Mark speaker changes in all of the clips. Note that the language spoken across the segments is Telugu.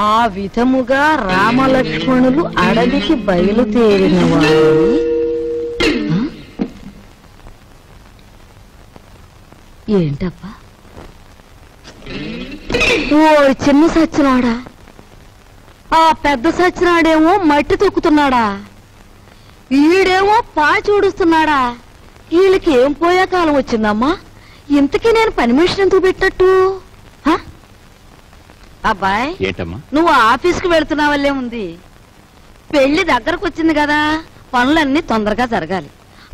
Speaker 1: ఆ విధముగా రామలక్ష్మణులు అడవికి బయలుదేరిన వారు. ఏంటబ్బా ఓ చిన్న సచ్చినాడా, ఆ పెద్ద సచ్చినాడేమో మట్టి తొక్కుతున్నాడా, ఈడేమో పాచి ఊడుస్తున్నాడా. వీళ్ళకి ఏం పోయే కాలం వచ్చిందమ్మా? ఇంతకీ నేను పని మనిషిని ఎందుకు పెట్టట్టు? అబ్బాయి నువ్వు ఆఫీస్కి వెళుతున్నావల్లే ఉంది. పెళ్లి దగ్గరకు వచ్చింది కదా, పనులన్నీ తొందరగా జరగాలి.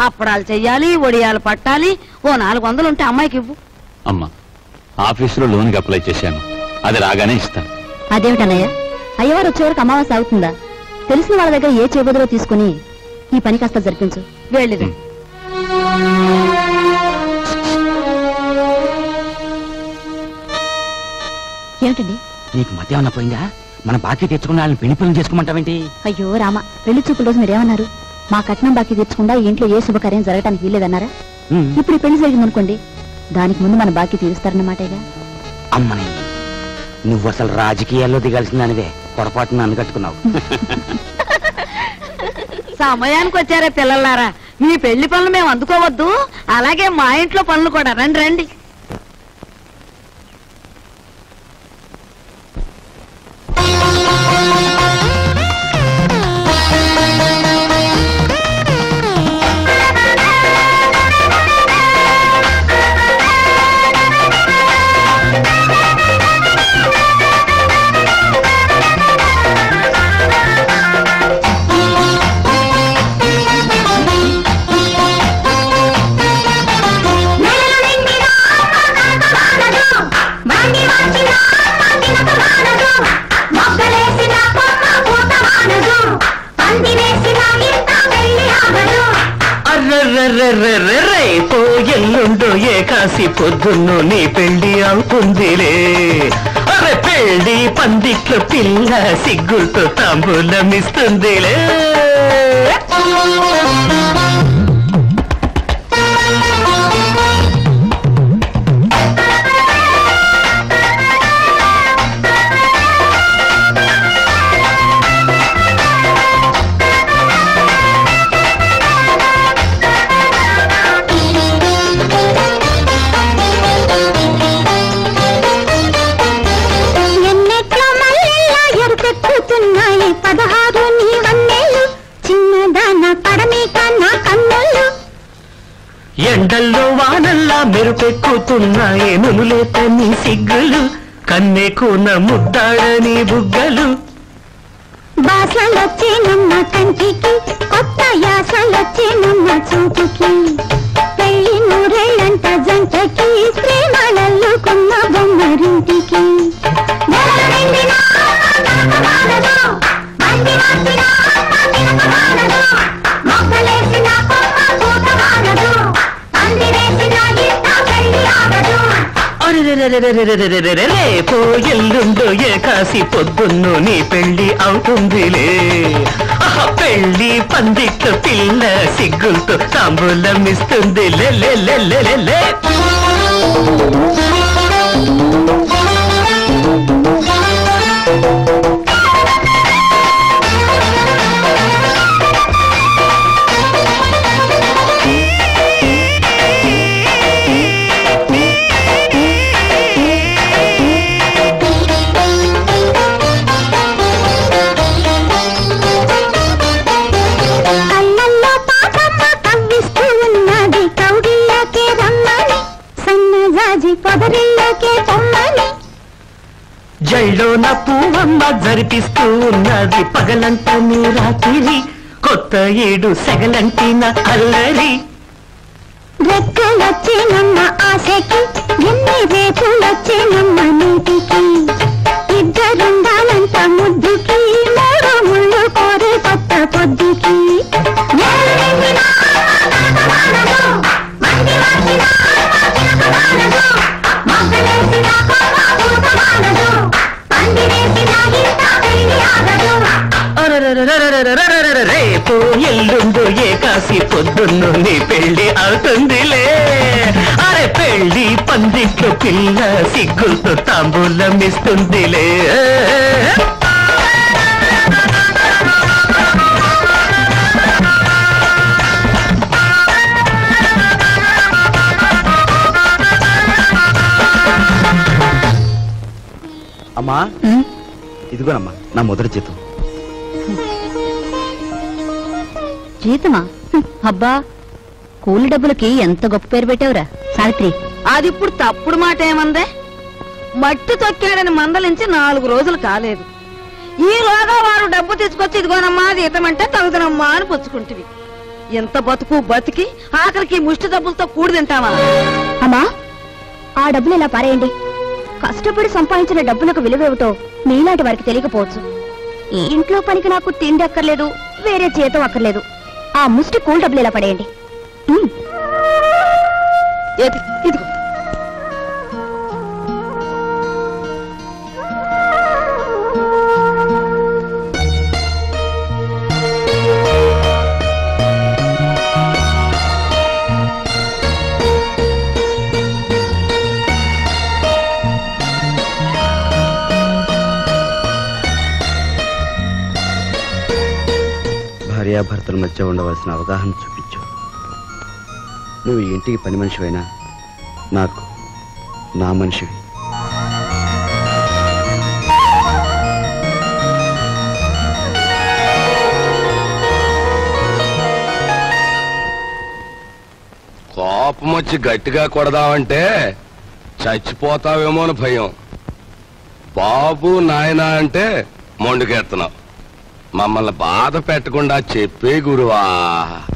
Speaker 1: అప్పడాలు చెయ్యాలి, ఒడియాలు పట్టాలి. ఓ 400 ఉంటే అమ్మాయికి ఇవ్వు.
Speaker 2: అమ్మా ఆఫీసులో లోన్కి అప్లై చేశాను, అది రాగానే ఇస్తాను.
Speaker 3: అదేమిటన్నయ్య, అయ్యవారు వచ్చే వరకు అమావాస్య అవుతుందా? తెలిసిన వాళ్ళ దగ్గర ఏ చేబదులో తీసుకుని ఈ పని కాస్త జరిపించు.
Speaker 1: వెళ్ళిది
Speaker 3: ఏమిటండి?
Speaker 4: నీకు మధ్య ఏమన్నా పోయిందా? మన బాకీ తెచ్చుకున్న వాళ్ళని పెళ్లి పనులు చేసుకోమంటావేంటి?
Speaker 3: అయ్యో రామ, పెళ్లి చూపుల రోజు మీరేమన్నారు? మా కట్నం బాకీ తెచ్చుకుండా ఇంట్లో ఏ శుభకార్యం జరగటానికి వీల్లేదన్నారా? ఇప్పుడు ఈ పెళ్లి జరిగిందనుకోండి, దానికి ముందు మన బాకీ తీరుస్తారన్నమాటేగా.
Speaker 4: అమ్మని నువ్వు అసలు రాజకీయాల్లో దిగాల్సిన దానివే, పొరపాటున నన్ను కట్టుకున్నావు.
Speaker 1: సమయానికి వచ్చారే పిల్లలారా, మీ పెళ్లి పనులు మేము అందుకోవద్దు. అలాగే మా ఇంట్లో పనులు కూడా. రండి రండి.
Speaker 5: రేపో ఎల్లుండో ఏకాసి పొద్దున్నో నీ పెళ్లి అవుతుందిలే. అరే పెళ్లి పందిట్లో పిల్ల సిగ్గులతో తాంబూలమిస్తుందిలే. ఎండల్లో వానల్లా మెరుపెక్కుతున్నాయి నునులేత నీ సిగ్గులు, కన్నెకున్న ముద్దాడని బుగ్గలు.
Speaker 6: బాసలొచ్చేనమ్మ కంటికి, కొత్త యాసలొచ్చేనమ్మ చూపుకి. పెళ్లి నూరేళ్ళంట జంటకి, ప్రేమలల్లుకున్న బొమ్మరింటికి.
Speaker 5: రేపో ఎల్లుండో ఏకాసి పొద్దున్నో నీ పెళ్లి అవుతుందిలే. పెళ్లి పందిట్లో పిల్ల సిగ్గులతో తాంబూలమిస్తుంది. లే జైలోన పూవమ్మ జరిపిస్తూ ఉన్నది పగలంట నీ రాత్రి. కొత్త ఏడు సెగలంటిన అల్లరి.
Speaker 6: రెక్కలొచ్చేనమ్మ ఆశకి, ఎన్ని రేపులొచ్చేనమ్మ నీటికి. ఇద్దరుండాలంట ముద్దుకి, మూడు ముళ్ళు కోరే కొత్త పొద్దుకి.
Speaker 5: రేపు ఎల్లుండు ఏకాసి పొద్దున్ను నీ పెళ్లి అవుతుందిలే. అరే పెళ్లి పందిట్లో పిల్ల సిగ్గులతో తాంబూలం ఇస్తుందిలే.
Speaker 4: అమ్మా ఇదిగోనమ్మా నా మొదటి జీతం.
Speaker 3: జీతమా? అబ్బా, కూలి డబ్బులకి ఎంత గొప్ప పేరు పెట్టావురా సావిత్రి.
Speaker 1: అది ఇప్పుడు తప్పుడు మాట ఏమందే? మట్టి తొక్కాడని మందలించి 4 రోజులు కాలేదు. ఈలోగా వారు డబ్బు తీసుకొచ్చి ఇదిగోనమ్మా జీతమంటే తగుదనమ్మా అని పుచ్చుకుంటివి. ఎంత బతుకు బతికి ఆఖరికి ముష్టి డబ్బులతో కూడి తింటావా?
Speaker 3: అమ్మా, ఆ డబ్బులు ఇలా పారేయండి. కష్టపడి సంపాదించిన డబ్బులకు విలువేమిటో మీలాంటి వారికి తెలియకపోవచ్చు. ఈ ఇంట్లో పనికి నాకు తిండి అక్కర్లేదు, వేరే జీతం అక్కర్లేదు. ఆ ముష్టి కూల్ డబ్బులు ఇలా పడేయండి.
Speaker 1: ఇదిగో
Speaker 4: భార్యాభర్తల మధ్య ఉండవలసిన అవగాహన చూపించు. నువ్వు ఈ ఇంటికి పని మనిషివైనా నాకు నా మనిషివి.
Speaker 7: కోపం వచ్చి గట్టిగా కొడదామంటే చచ్చిపోతావేమో అని భయం. బాబు నాయనా అంటే మొండుకెడుతున్నావు. మమ్మల్ని బాధ పెట్టకుండా చెప్పే గురువా.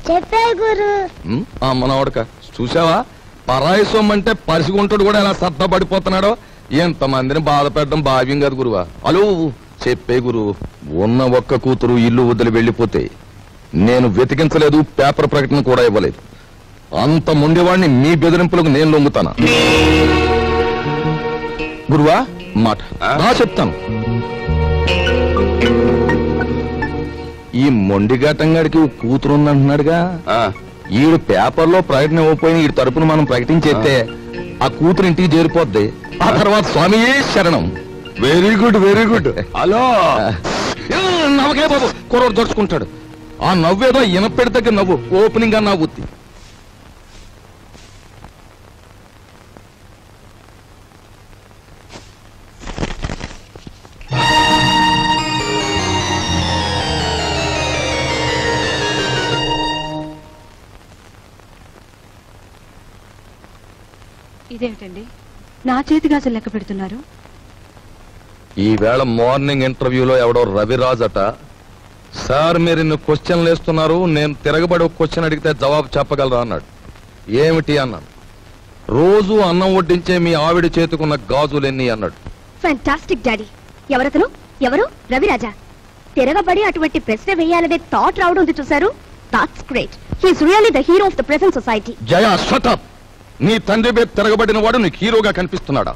Speaker 6: చెప్పే గురు.
Speaker 8: మనవడక చూసావా, పరాయి సొమ్మంటే పరిసిగుంటాడు కూడా ఎలా సత్తా పడిపోతున్నాడో. ఎంతమందిని బాధ పెట్టడం భావ్యం కాదు గురువా. అలో చెప్పే గురు, ఉన్న ఒక్క కూతురు ఇల్లు వదిలి వెళ్ళిపోతే నేను వెతికించలేదు, పేపర్ ప్రకటన కూడా ఇవ్వలేదు. అంత ముండేవాడిని మీ బెదిరింపులకు నేను లొంగుతానా? గురువా మాట నా చెప్తాను. ఈ మొండిఘాటంగాడికి కూతురుందంటున్నాడుగా, ఈడు పేపర్లో ప్రకటన ఇవ్వకపోయిన ఈ తరపున మనం ప్రకటించేస్తే ఆ కూతురు ఇంటికి చేరిపోద్ది. ఆ తర్వాత స్వామియే శరణం.
Speaker 7: Very good very good. Hello
Speaker 8: నవ్వకే బాబు, కుర్రోడు దొరుచుకుంటాడు. ఆ నవ్వేదో ఇనపెడి దగ్గర నవ్వు, ఓపెనింగ్ గా నవ్వుద్ది.
Speaker 9: ఇదేమిటండి, నా చేతి గాజులు లెక్క పెడుతున్నారు?
Speaker 8: ఈవేళ మార్నింగ్ ఇంటర్వ్యూలో ఎవడో రవిరాజ్ అట, సార్ మీరు ఇన్ని క్వశ్చన్లు వేస్తున్నారు, నేను తిరగబడి ఒక క్వశ్చన్ అడిగితే జవాబు చెప్పగలరా అన్నాడు. ఏమిటి అన్నాను. రోజు అన్నం వడ్డించే మీ ఆవిడ చేతుకున్న గాజులెన్ని అన్నాడు.
Speaker 3: Fantastic daddy. ఎవరతను? ఎవరు? రవిరాజా. తిరగబడి అటువంటి ప్రశ్న వేయాలనే థాట్ రావడం ఉంది చూసారు. That's great. He is really the hero of the present society.
Speaker 8: Jaya shut up. నీ తండ్రి మీద తిరగబడిన వాడు నీకు హీరోగా కనిపిస్తున్నాడా?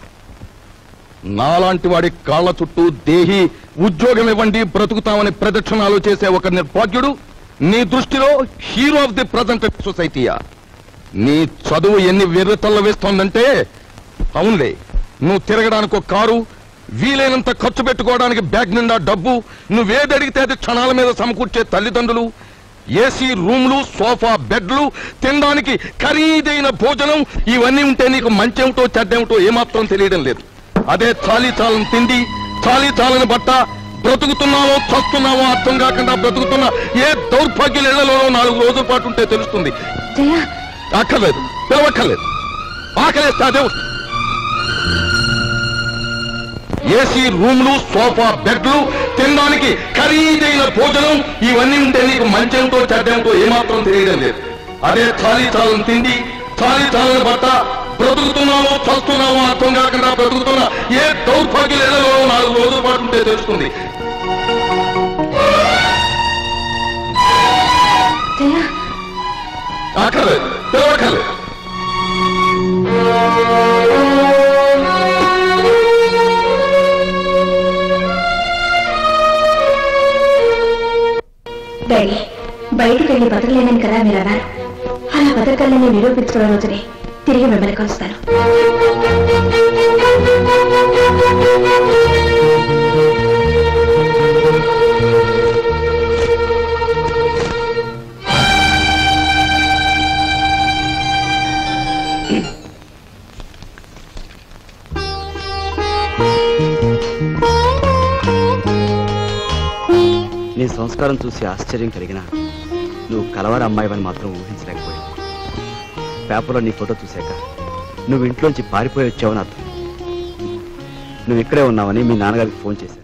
Speaker 8: నాలాంటి వాడి కాళ్ల చుట్టూ దేహి ఉద్యోగం ఇవ్వండి బ్రతుకుతామని ప్రదక్షిణాలు చేసే ఒక నిర్భాగ్యుడు నీ దృష్టిలో హీరో ఆఫ్ ది ప్రజెంట్ సొసైటీయా? నీ చదువు ఎన్ని వెర్రితల్ల వేస్తోందంటే, అవునులే, నువ్వు తిరగడానికి ఒక కారు, వీలైనంత ఖర్చు పెట్టుకోవడానికి బ్యాగ్ నిండా డబ్బు, నువ్వేది అడిగితే అది క్షణాల మీద సమకూర్చే తల్లిదండ్రులు, ఏసీ రూమ్లు, సోఫా బెడ్లు, తినడానికి ఖరీదైన భోజనం, ఇవన్నీ ఉంటే నీకు మంచేమిటో చెడ్డేమిటో ఏమాత్రం తెలియడం లేదు. అదే చాలీ చాలని తిండి, చాలీ చాలని బట్ట, బ్రతుకుతున్నావో చస్తున్నావో అర్థం కాకుండా బ్రతుకుతున్న ఏ దౌర్భాగ్యుల ఇళ్లలోనో 4 రోజుల పాటు ఉంటే తెలుస్తుంది. అక్కర్లేదు, పిలవక్కర్లేదు. ఆకలేస్తే అదే ఏసీ రూమ్లు, సోఫా బెడ్లు, తినడానికి ఖరీదైన భోజనం, ఇవన్నీ ఉంటే నీకు మంచేమిటో చెడ్డేమిటో ఏమాత్రం తెలియడం లేదు. అదే చాలీ చాలని తిండి, చాలీ చాలని బట్ట, బ్రతుకుతున్నావో చస్తున్నావో అర్థం కాకుండా బ్రతుకుతున్న ఏ దౌర్భాగ్యుల ఇళ్లలో 4 రోజుల పాటు ఉంటే తెలుస్తుంది. అక్కర్లేదు, పిలవక్కర్లేదు.
Speaker 3: డాడీ, బయటికి వెళ్ళి బతకలేనని కదా మీరు అన్నారు. అలా బతకాలని నిరూపించుకున్న రోజునే తిరిగి మిమ్మల్ని కలుస్తాను.
Speaker 4: నీ సంస్కారం చూసి ఆశ్చర్యం కలిగినా నువ్వు కలవారి అమ్మాయివని మాత్రం ఊహించలేకపోయావు. పేపర్లో నీ ఫోటో చూశాక నువ్వు ఇంట్లోంచి పారిపోయి వచ్చావని అర్థం. నువ్వు ఇక్కడే ఉన్నావని మీ నాన్నగారికి ఫోన్ చేశాను.